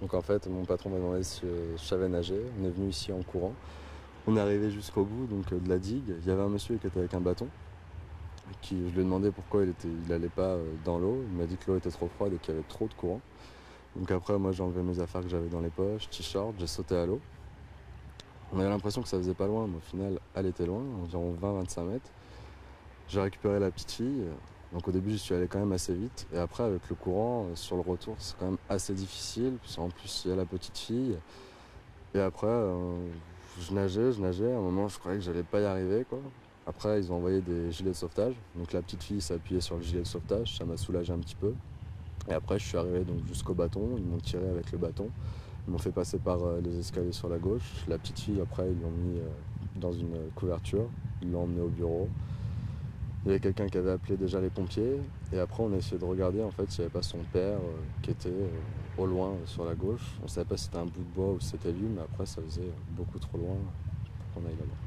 Donc en fait, mon patron m'a demandé si je savais nager. On est venu ici en courant. On est arrivé jusqu'au bout de la digue. Il y avait un monsieur qui était avec un bâton. Je lui ai demandé pourquoi il allait pas dans l'eau. Il m'a dit que l'eau était trop froide et qu'il y avait trop de courant. Donc après, moi j'ai enlevé mes affaires que j'avais dans les poches, t-shirt, j'ai sauté à l'eau. On avait l'impression que ça faisait pas loin, mais au final, elle était loin, environ 20-25 mètres. J'ai récupéré la petite fille. Donc au début, j'y suis allé quand même assez vite. Et après, avec le courant, sur le retour, c'est quand même assez difficile. Puis en plus, il y a la petite fille. Et après, je nageais. À un moment, je croyais que j'allais pas y arriver, quoi. Après, ils ont envoyé des gilets de sauvetage. Donc la petite fille s'est appuyée sur le gilet de sauvetage. Ça m'a soulagé un petit peu. Et après, je suis arrivé donc jusqu'au bâton. Ils m'ont tiré avec le bâton. Ils m'ont fait passer par les escaliers sur la gauche. La petite fille, après, ils l'ont mis dans une couverture. Ils l'ont emmenée au bureau. Il y avait quelqu'un qui avait appelé déjà les pompiers. Et après, on a essayé de regarder en fait s'il n'y avait pas son père qui était au loin sur la gauche. On ne savait pas si c'était un bout de bois ou si c'était lui, mais après, ça faisait beaucoup trop loin pour qu'on aille là-bas.